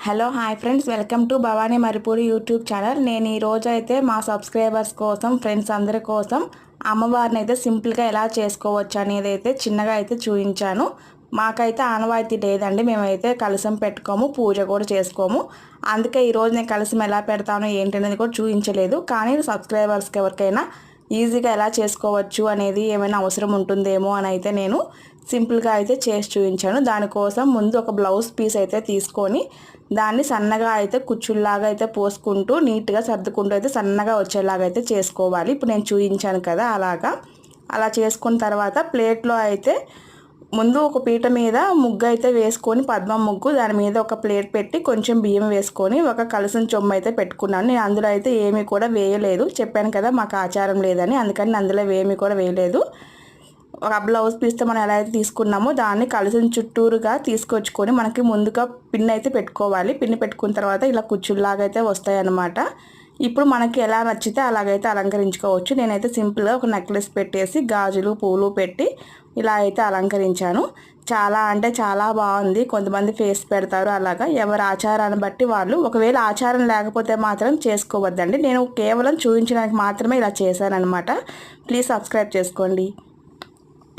Hello hi friends, welcome to Bhavani Maripudi YouTube channel. నేను ఈరోజు అయితే మా సబ్స్క్రైబర్స్ కోసం, ఫ్రెండ్స్ అందరి కోసం అమ్మవారిని అయితే సింపుల్గా ఎలా చేసుకోవచ్చు అనేది అయితే చిన్నగా అయితే చూపించాను. మాకైతే ఆనవాయితీ లేదండి, మేమైతే కలశం పెట్టుకోము, పూజ కూడా చేసుకోము. అందుకే ఈరోజు నేను కలశం ఎలా పెడతాను ఏంటి అనేది కూడా చూపించలేదు. కానీ సబ్స్క్రైబర్స్కి ఎవరికైనా ఈజీగా ఎలా చేసుకోవచ్చు అనేది ఏమైనా అవసరం ఉంటుందేమో అని అయితే నేను సింపుల్గా అయితే చేసి చూపించాను. దానికోసం ముందు ఒక బ్లౌజ్ పీస్ అయితే తీసుకొని దాన్ని సన్నగా అయితే కుచ్చుల్లాగా అయితే పోసుకుంటూ నీట్గా సర్దుకుంటూ అయితే సన్నగా వచ్చేలాగా అయితే చేసుకోవాలి. ఇప్పుడు నేను చూపించాను కదా, అలా చేసుకున్న తర్వాత ప్లేట్లో అయితే ముందు ఒక పీట మీద ముగ్గు అయితే వేసుకొని, పద్మం ముగ్గు, దాని మీద ఒక ప్లేట్ పెట్టి కొంచెం బియ్యం వేసుకొని ఒక కలసం చొమ్ము అయితే పెట్టుకున్నాను. నేను అందులో అయితే ఏమీ కూడా వేయలేదు, చెప్పాను కదా మాకు ఆచారం లేదని, అందుకని అందులో ఏమీ కూడా వేయలేదు. ఒక బ్లౌజ్ పీస్తో మనం ఎలా అయితే తీసుకున్నామో దాన్ని కలసం చుట్టూరుగా తీసుకొచ్చుకొని మనకి ముందుగా పిన్ అయితే పెట్టుకోవాలి. పిన్ పెట్టుకున్న తర్వాత ఇలా కుచ్చుల్లాగా అయితే వస్తాయి అన్నమాట. ఇప్పుడు మనకి ఎలా నచ్చితే అలాగైతే అలంకరించుకోవచ్చు. నేనైతే సింపుల్గా ఒక నెక్లెస్ పెట్టేసి గాజులు పూలు పెట్టి ఇలా అయితే అలంకరించాను. చాలా అంటే చాలా బాగుంది. కొంతమంది ఫేస్ పెడతారు, అలాగా ఎవరి ఆచారాన్ని బట్టి వాళ్ళు. ఒకవేళ ఆచారం లేకపోతే మాత్రం చేసుకోవద్దండి. నేను కేవలం చూపించడానికి మాత్రమే ఇలా చేశాను అనమాట. ప్లీజ్ సబ్స్క్రైబ్ చేసుకోండి.